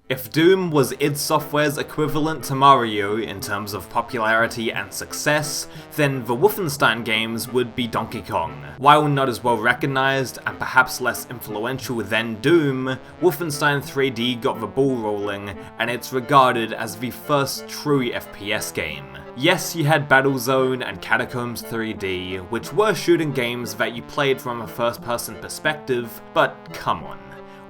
If Doom was id Software's equivalent to Mario in terms of popularity and success, then the Wolfenstein games would be Donkey Kong. While not as well recognized and perhaps less influential than Doom, Wolfenstein 3D got the ball rolling, and it's regarded as the first true FPS game. Yes, you had Battlezone and Catacombs 3D, which were shooting games that you played from a first-person perspective, but come on.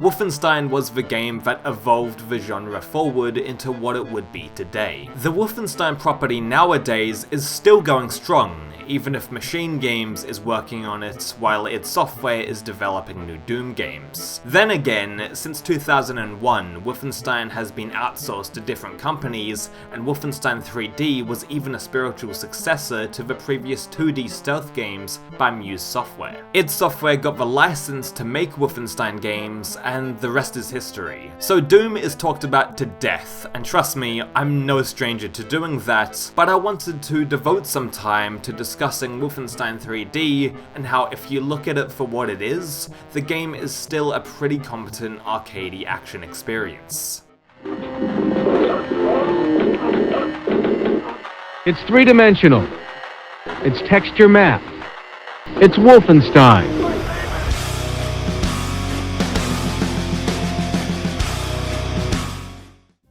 Wolfenstein was the game that evolved the genre forward into what it would be today. The Wolfenstein property nowadays is still going strong, even if Machine Games is working on it while id Software is developing new Doom games. Then again, since 2001, Wolfenstein has been outsourced to different companies, and Wolfenstein 3D was even a spiritual successor to the previous 2D stealth games by Muse Software. id Software got the license to make Wolfenstein games, and the rest is history. So Doom is talked about to death, and trust me, I'm no stranger to doing that, but I wanted to devote some time to discussing Wolfenstein 3D and how, if you look at it for what it is, the game is still a pretty competent arcadey action experience. It's three-dimensional. It's texture math. It's Wolfenstein.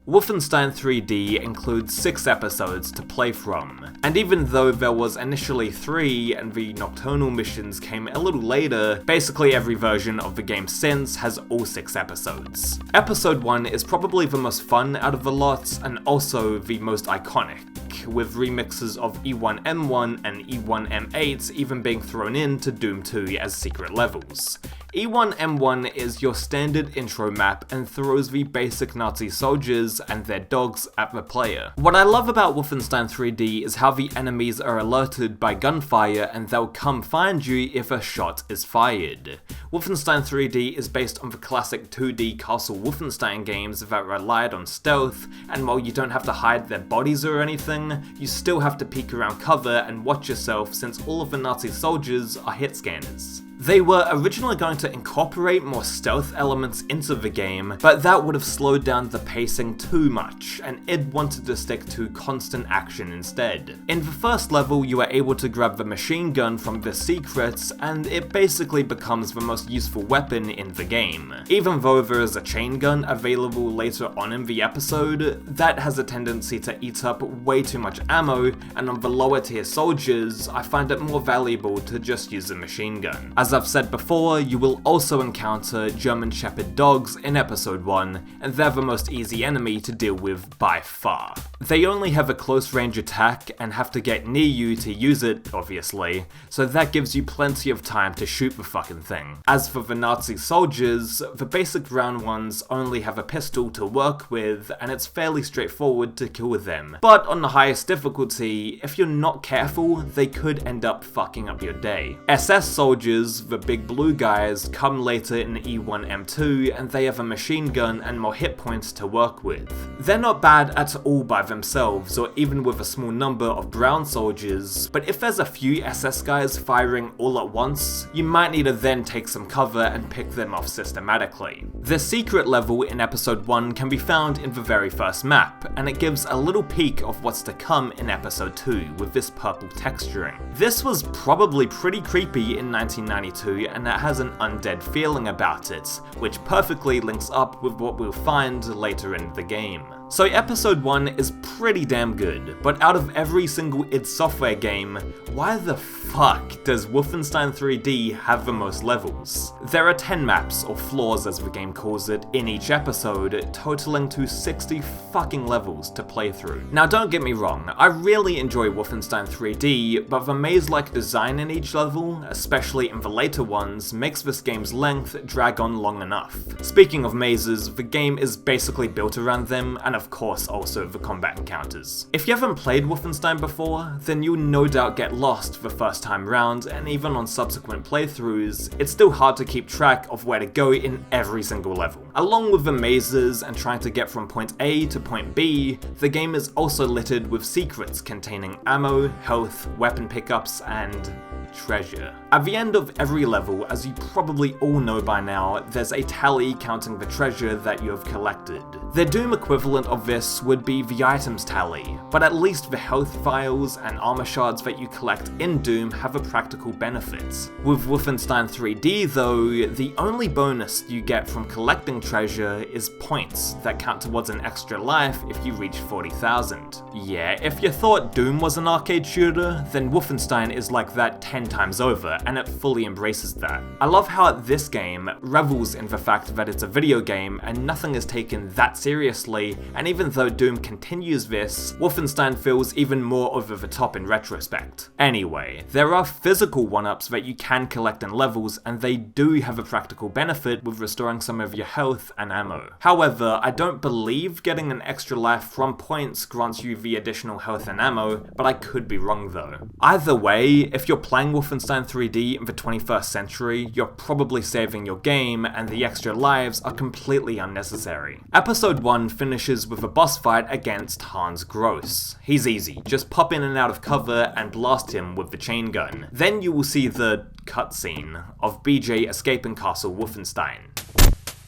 Wolfenstein 3D includes 6 episodes to play from, and even though there was initially 3 and the Nocturnal Missions came a little later, basically every version of the game since has all 6 episodes. Episode 1 is probably the most fun out of the lot, and also the most iconic, with remixes of E1M1 and E1M8 even being thrown in to Doom 2 as secret levels. E1M1 is your standard intro map and throws the basic Nazi soldiers and their dogs at the player. What I love about Wolfenstein 3D is how the enemies are alerted by gunfire and they'll come find you if a shot is fired. Wolfenstein 3D is based on the classic 2D Castle Wolfenstein games that relied on stealth, and while you don't have to hide their bodies or anything, you still have to peek around cover and watch yourself since all of the Nazi soldiers are hit scanners. They were originally going to incorporate more stealth elements into the game, but that would have slowed down the pacing too much, and id wanted to stick to constant action instead. In the first level, you are able to grab the machine gun from the secrets, and it basically becomes the most useful weapon in the game. Even though there is a chain gun available later on in the episode, that has a tendency to eat up way too much ammo, and on the lower tier soldiers, I find it more valuable to just use a machine gun. As I've said before, you will also encounter German Shepherd dogs in episode 1, and they're the most easy enemy to deal with by far. They only have a close range attack and have to get near you to use it, obviously, so that gives you plenty of time to shoot the fucking thing. As for the Nazi soldiers, the basic ground ones only have a pistol to work with, and it's fairly straightforward to kill them. But on the highest difficulty, if you're not careful, they could end up fucking up your day. SS soldiers, the big blue guys, come later in E1M2, and they have a machine gun and more hit points to work with. They're not bad at all by themselves, or even with a small number of brown soldiers, but if there's a few SS guys firing all at once, you might need to then take some cover and pick them off systematically. The secret level in episode 1 can be found in the very first map, and it gives a little peek of what's to come in episode 2 with this purple texturing. This was probably pretty creepy in 1992, and it has an undead feeling about it, which perfectly links up with what we'll find later in the game. So episode 1 is pretty damn good, but out of every single id Software game, why the fuck does Wolfenstein 3D have the most levels? There are 10 maps, or floors as the game calls it, in each episode, totaling to 60 fucking levels to play through. Now don't get me wrong, I really enjoy Wolfenstein 3D, but the maze-like design in each level, especially in the later ones, makes this game's length drag on long enough. Speaking of mazes, the game is basically built around them, and of course also the combat encounters. If you haven't played Wolfenstein before, then you'll no doubt get lost the first time round, and even on subsequent playthroughs, it's still hard to keep track of where to go in every single level. Along with the mazes and trying to get from point A to point B, the game is also littered with secrets containing ammo, health, weapon pickups, and treasure. At the end of every level, as you probably all know by now, there's a tally counting the treasure that you have collected. The Doom equivalent of this would be the items tally, but at least the health vials and armor shards that you collect in Doom have a practical benefit. With Wolfenstein 3D though, the only bonus you get from collecting treasure is points that count towards an extra life if you reach 40,000. Yeah, if you thought Doom was an arcade shooter, then Wolfenstein is like that 10 times over, and it fully embraces that. I love how this game revels in the fact that it's a video game and nothing is taken that seriously, and even though Doom continues this, Wolfenstein feels even more over the top in retrospect. Anyway, there are physical one-ups that you can collect in levels, and they do have a practical benefit with restoring some of your health and ammo. However, I don't believe getting an extra life from points grants you the additional health and ammo, but I could be wrong though. Either way, if you're playing Wolfenstein 3D in the 21st century, you're probably saving your game, and the extra lives are completely unnecessary. Episode 1 finishes with a boss fight against Hans Gross. He's easy, just pop in and out of cover and blast him with the chain gun. Then you will see the cutscene of BJ escaping Castle Wolfenstein.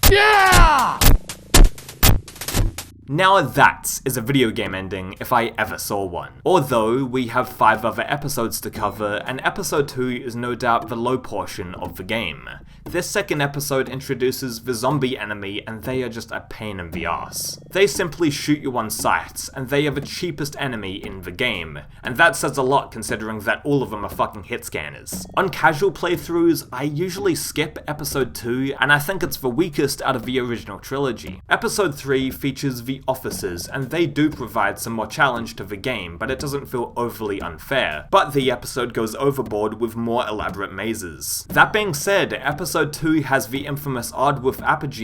Yeah! Now that is a video game ending if I ever saw one. Although we have 5 other episodes to cover, and episode 2 is no doubt the low portion of the game. This second episode introduces the zombie enemy, and they are just a pain in the ass. They simply shoot you on sight, and they are the cheapest enemy in the game, and that says a lot considering that all of them are fucking hit scanners. On casual playthroughs, I usually skip episode 2, and I think it's the weakest out of the original trilogy. Episode 3 features the officers, and they do provide some more challenge to the game, but it doesn't feel overly unfair. But the episode goes overboard with more elaborate mazes. That being said, episode 2 has the infamous Oddworth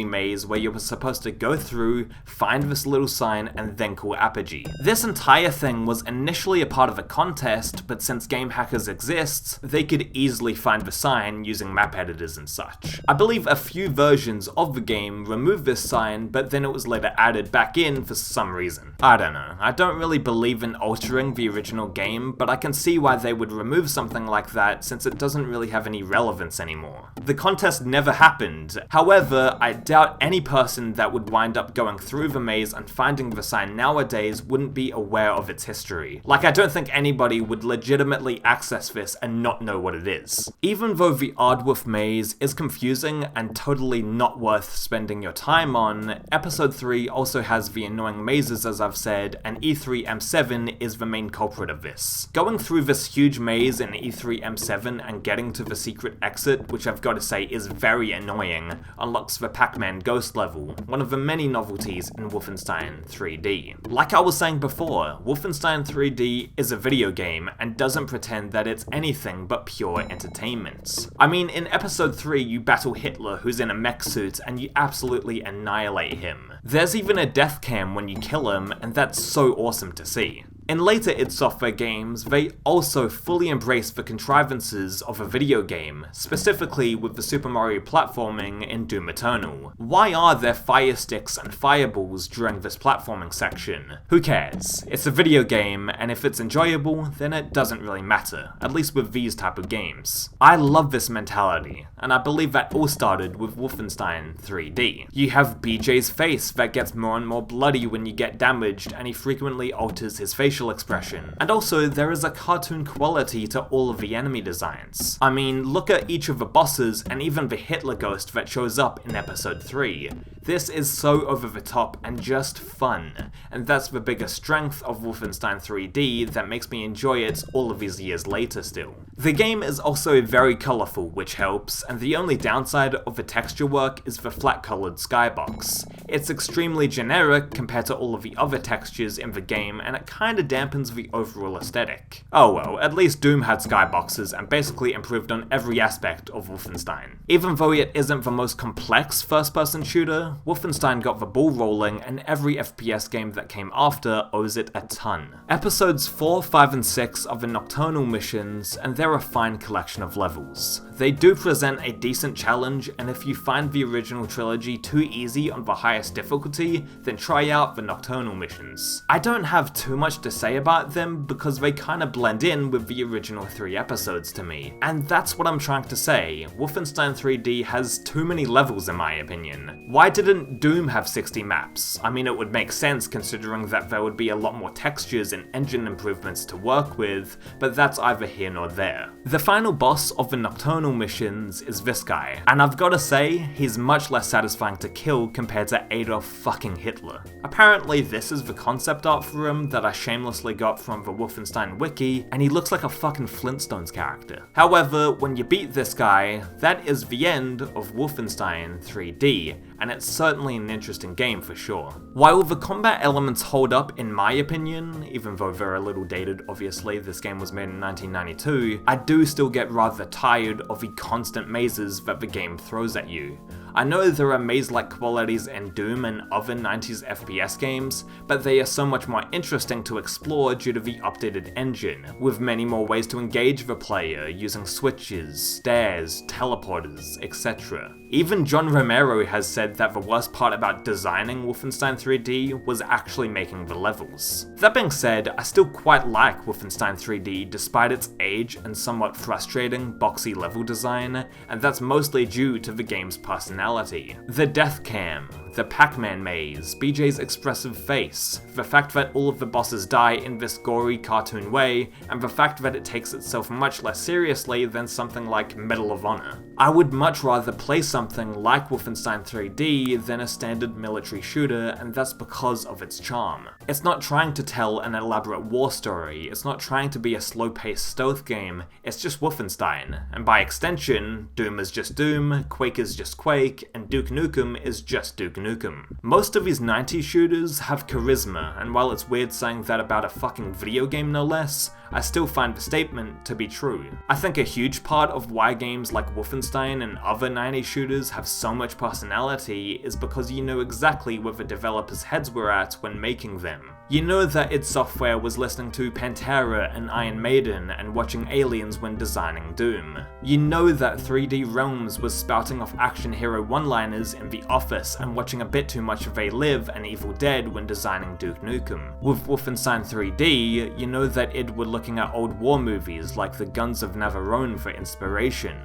Maze where you were supposed to go through, find this little sign, and then call Apogee. This entire thing was initially a part of a contest, but since game hackers exist, they could easily find the sign using map editors and such. I believe a few versions of the game removed this sign, but then it was later added back in for some reason. I don't know. I don't really believe in altering the original game, but I can see why they would remove something like that since it doesn't really have any relevance anymore. The contest never happened. However, I doubt any person that would wind up going through the maze and finding the sign nowadays wouldn't be aware of its history. Like, I don't think anybody would legitimately access this and not know what it is. Even though the Oddworth Maze is confusing and totally not worth spending your time on, episode 3 also has the annoying mazes, as I've said, and E3 M7 is the main culprit of this. Going through this huge maze in E3 M7 and getting to the secret exit, which I've got to say is very annoying, unlocks the PacMan Ghost level, one of the many novelties in Wolfenstein 3D. Like I was saying before, Wolfenstein 3D is a video game and doesn't pretend that it's anything but pure entertainment. I mean, in episode 3 you battle Hitler, who's in a mech suit, and you absolutely annihilate him. There's even a death cam when you kill him, and that's so awesome to see. In later id Software games, they also fully embrace the contrivances of a video game, specifically with the Super Mario platforming in Doom Eternal. Why are there fire sticks and fireballs during this platforming section? Who cares? It's a video game, and if it's enjoyable, then it doesn't really matter, at least with these type of games. I love this mentality, and I believe that all started with Wolfenstein 3D. You have BJ's face that gets more and more bloody when you get damaged, and he frequently alters his facial expression. And also, there is a cartoon quality to all of the enemy designs. I mean, look at each of the bosses and even the Hitler ghost that shows up in episode 3. This is so over the top and just fun, and that's the biggest strength of Wolfenstein 3D that makes me enjoy it all of these years later still. The game is also very colourful, which helps, and the only downside of the texture work is the flat coloured skybox. It's extremely generic compared to all of the other textures in the game, and it kinda dampens the overall aesthetic. Oh well, at least Doom had skyboxes and basically improved on every aspect of Wolfenstein. Even though it isn't the most complex first-person shooter, Wolfenstein got the ball rolling, and every FPS game that came after owes it a ton. Episodes 4, 5, and 6 are the Nocturnal Missions, and they're a fine collection of levels. They do present a decent challenge, and if you find the original trilogy too easy on the highest difficulty, then try out the Nocturnal Missions. I don't have too much to say about them because they kinda blend in with the original 3 episodes to me, and that's what I'm trying to say. Wolfenstein 3D has too many levels in my opinion. Why didn't Doom have 60 maps? I mean, it would make sense considering that there would be a lot more textures and engine improvements to work with, but that's either here nor there. The final boss of the Nocturnal Missions is this guy, and I've gotta say, he's much less satisfying to kill compared to Adolf fucking Hitler. Apparently this is the concept art for him that I shamelessly got from the Wolfenstein wiki, and he looks like a fucking Flintstones character. However, when you beat this guy, that is the end of Wolfenstein 3D, and it's certainly an interesting game for sure. While the combat elements hold up in my opinion, even though they're a little dated obviously, this game was made in 1992, I do still get rather tired of the constant mazes that the game throws at you. I know there are maze-like qualities in Doom and other 90s FPS games, but they are so much more interesting to explore due to the updated engine, with many more ways to engage the player using switches, stairs, teleporters, etc. Even John Romero has said that the worst part about designing Wolfenstein 3D was actually making the levels. That being said, I still quite like Wolfenstein 3D despite its age and somewhat frustrating boxy level design, and that's mostly due to the game's personality. The death cam, the PacMan Maze, BJ's expressive face, the fact that all of the bosses die in this gory cartoon way, and the fact that it takes itself much less seriously than something like Medal of Honor. I would much rather play something like Wolfenstein 3D than a standard military shooter, and that's because of its charm. It's not trying to tell an elaborate war story, it's not trying to be a slow-paced stealth game, it's just Wolfenstein, and by extension, Doom is just Doom, Quake is just Quake, and Duke Nukem is just Duke Nukem. Most of these 90s shooters have charisma, and while it's weird saying that about a fucking video game no less, I still find the statement to be true. I think a huge part of why games like Wolfenstein and other 90s shooters have so much personality is because you know exactly where the developers' heads were at when making them. You know that id Software was listening to Pantera and Iron Maiden and watching Aliens when designing Doom. You know that 3D Realms was spouting off action hero one-liners in The Office and watching a bit too much of They Live and Evil Dead when designing Duke Nukem. With Wolfenstein 3D, you know that id were looking at old war movies like The Guns of Navarone for inspiration.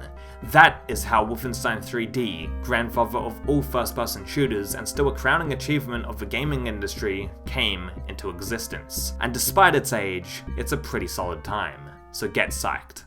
That is how Wolfenstein 3D, grandfather of all first-person shooters and still a crowning achievement of the gaming industry, came into existence. And despite its age, it's a pretty solid time, so get psyched.